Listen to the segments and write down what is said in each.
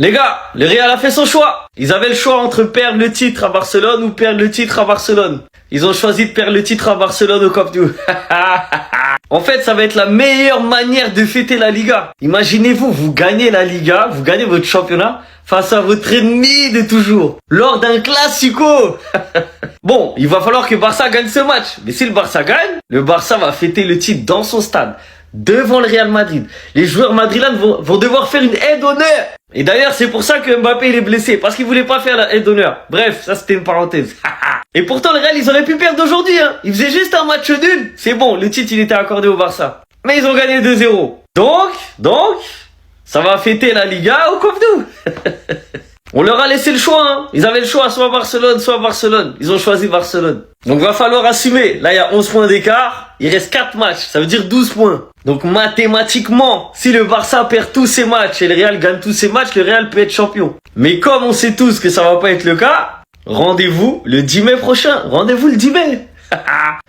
Les gars, le Real a fait son choix. Ils avaient le choix entre perdre le titre à Barcelone ou perdre le titre à Barcelone. Ils ont choisi de perdre le titre à Barcelone au Camp Nou. En fait, ça va être la meilleure manière de fêter la Liga. Imaginez-vous, vous gagnez la Liga, vous gagnez votre championnat face à votre ennemi de toujours, lors d'un classico. Bon, il va falloir que Barça gagne ce match. Mais si le Barça gagne, le Barça va fêter le titre dans son stade, devant le Real Madrid. Les joueurs madrilènes vont devoir faire une aide d'honneur. Et d'ailleurs, c'est pour ça que Mbappé il est blessé, parce qu'il voulait pas faire la aide d'honneur. Bref, ça c'était une parenthèse. Et pourtant, le Real, ils auraient pu perdre aujourd'hui, hein. Ils faisaient juste un match nul. C'est bon, le titre, il était accordé au Barça. Mais ils ont gagné 2-0. Donc, ça va fêter la Liga au Camp Nou. On leur a laissé le choix, hein. Ils avaient le choix, soit Barcelone. Ils ont choisi Barcelone. Donc, va falloir assumer. Là, il y a 11 points d'écart. Il reste 4 matchs. Ça veut dire 12 points. Donc, mathématiquement, si le Barça perd tous ses matchs et le Real gagne tous ses matchs, le Real peut être champion. Mais comme on sait tous que ça va pas être le cas, rendez-vous le 10 mai prochain. Rendez-vous le 10 mai.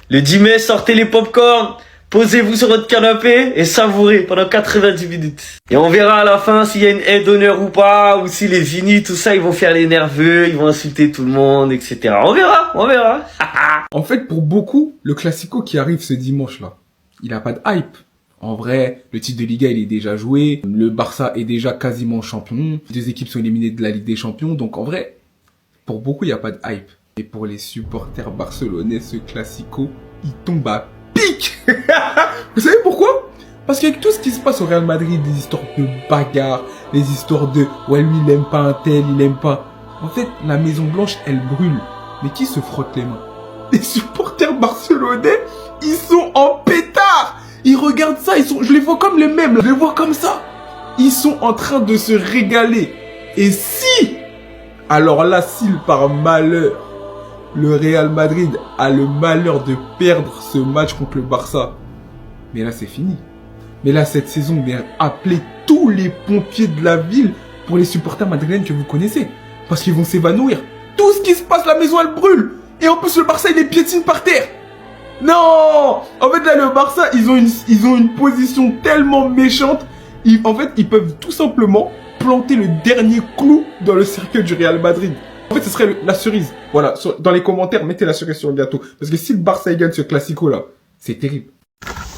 Le 10 mai, sortez les popcorn. Posez-vous sur votre canapé et savourez pendant 90 minutes. Et on verra à la fin s'il y a une aide d'honneur ou pas, ou si les Vini, tout ça, ils vont faire les nerveux, ils vont insulter tout le monde, etc. On verra. En fait, pour beaucoup, le Classico qui arrive ce dimanche-là, il a pas de hype. En vrai, le titre de Liga, il est déjà joué. Le Barça est déjà quasiment champion. Les deux équipes sont éliminées de la Ligue des Champions. Donc, en vrai, pour beaucoup, il n'y a pas de hype. Et pour les supporters barcelonais, ce Classico, il tombe à pic. Vous savez pourquoi? Parce qu'avec tout ce qui se passe au Real Madrid, les histoires de bagarre, les histoires de ouais, lui, il aime pas un tel, il aime pas. En fait, la Maison Blanche, elle brûle. Mais qui se frotte les mains? Les supporters barcelonais, ils sont en pétard. Ils regardent ça, je les vois comme les mêmes, là. Je les vois comme ça. Ils sont en train de se régaler. Et si, alors là, s'il par malheur, le Real Madrid a le malheur de perdre ce match contre le Barça, mais là, c'est fini. Mais là, cette saison, vient appeler tous les pompiers de la ville pour les supporters madrilènes que vous connaissez. Parce qu'ils vont s'évanouir. Tout ce qui se passe, la maison, elle brûle. Et en plus, le Barça, il est piétine par terre. Non! En fait, là, le Barça, ils ont une position tellement méchante. En fait, ils peuvent tout simplement planter le dernier clou dans le cercueil du Real Madrid. En fait, ce serait la cerise. Voilà, dans les commentaires, mettez la cerise sur le gâteau. Parce que si le Barça, il gagne ce Classico-là, c'est terrible.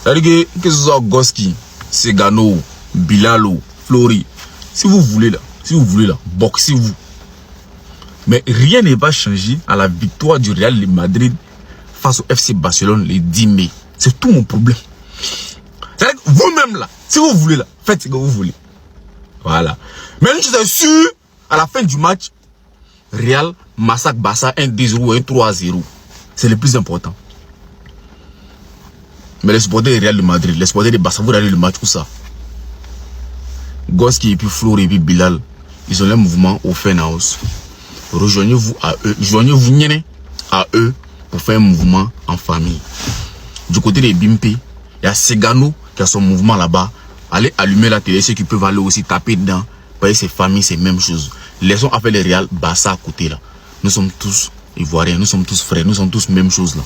Que ce soit Goski, Segano, Bilalo, Flori, si vous voulez là, boxez-vous. Mais rien ne va changer à la victoire du Real de Madrid face au FC Barcelone le 10 mai. C'est tout mon problème. C'est-à-dire que vous-même là, si vous voulez là, faites ce que vous voulez. Voilà. Mais une chose est sûre, à la fin du match, Real massacre Barça 1-2-0 ou 1-3-0. C'est le plus important. Mais les supporters du Real de Madrid, les supporters de Barça, vous regardez le match où ça? Goski et puis Flori et puis Bilal, ils ont leur mouvement au Fan House. Rejoignez-vous à eux, joignez-vous à eux pour faire un mouvement en famille. Du côté des Bimpe, il y a Segano qui a son mouvement là-bas. Allez allumer la télé, ceux qui peuvent aller aussi taper dedans. Parce que ces familles, c'est la même chose. Laissons avec le Real Barça à côté là. Nous sommes tous Ivoiriens, nous sommes tous frères, nous sommes tous même chose là.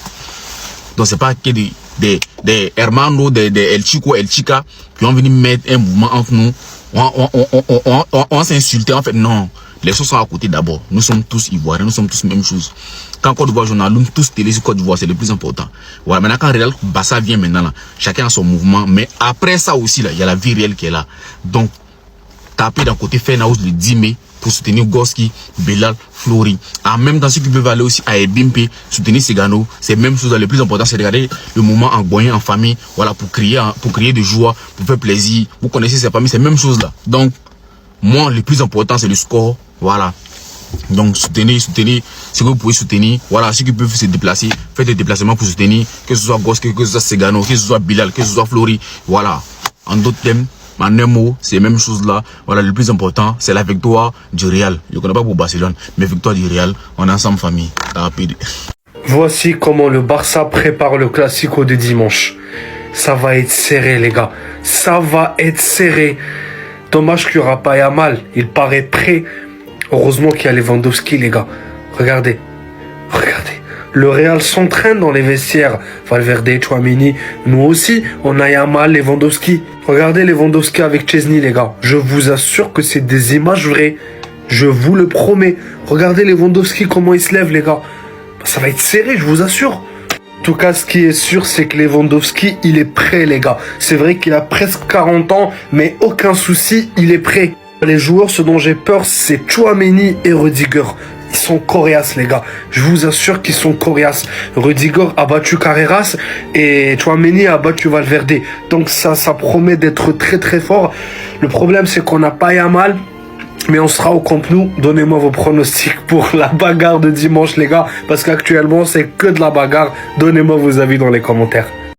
Donc c'est pas que des hermanos, des El Chico, El Chica qui ont venu mettre un mouvement entre nous. On s'insulter en fait. Non. Les choses sont à côté d'abord. Nous sommes tous Ivoiriens, nous sommes tous même chose. Quand Côte d'Ivoire, on allume tous télé sur Côte d'Ivoire, c'est le plus important. Voilà, maintenant quand Real Barça vient maintenant là, chacun a son mouvement. Mais après ça aussi là, il y a la vie réelle qui est là. Donc, tapez d'un côté Fan House le 10 mai pour soutenir Goski, Belal, Flori. En même temps, ceux qui peuvent aller aussi à Ebimpe, soutenir Segano. C'est la même chose. Le plus important, c'est de regarder le moment en goyen, en famille. Voilà, pour crier de joie, pour faire plaisir. Vous connaissez ces familles, c'est la même chose là. Donc, moi, le plus important, c'est le score. Voilà. Donc, soutenez ce que vous pouvez soutenir. Voilà, ceux qui peuvent se déplacer, faites des déplacements pour soutenir. Que ce soit Goski, que ce soit Segano, que ce soit Bilal, que ce soit Flori. Voilà. En d'autres thèmes. En un mot, c'est la même chose là. Voilà, le plus important, c'est la victoire du Real. Je ne connais pas pour Barcelone, mais victoire du Real. On est ensemble, famille. Voici comment le Barça prépare le Classico de dimanche. Ça va être serré, les gars. Ça va être serré. Dommage qu'il n'y aura pas Yamal. Il paraît prêt. Heureusement qu'il y a Lewandowski, les gars. Regardez. Le Real s'entraîne dans les vestiaires. Valverde, Tchouaméni, nous aussi, on a Yamal, Lewandowski. Regardez Lewandowski avec Chesney, les gars. Je vous assure que c'est des images vraies. Je vous le promets. Regardez Lewandowski, comment il se lève, les gars. Ça va être serré, je vous assure. En tout cas, ce qui est sûr, c'est que Lewandowski, il est prêt, les gars. C'est vrai qu'il a presque 40 ans, mais aucun souci, il est prêt. Les joueurs, ce dont j'ai peur, c'est Tchouaméni et Rudiger. Ils sont coriaces, les gars. Je vous assure qu'ils sont coriaces. Rudiger a battu Carreras et Tchouaméni a battu Valverde. Donc ça promet d'être très très fort. Le problème, c'est qu'on n'a pas Yamal. Mais on sera au Camp Nou. Donnez-moi vos pronostics pour la bagarre de dimanche, les gars. Parce qu'actuellement, c'est que de la bagarre. Donnez-moi vos avis dans les commentaires.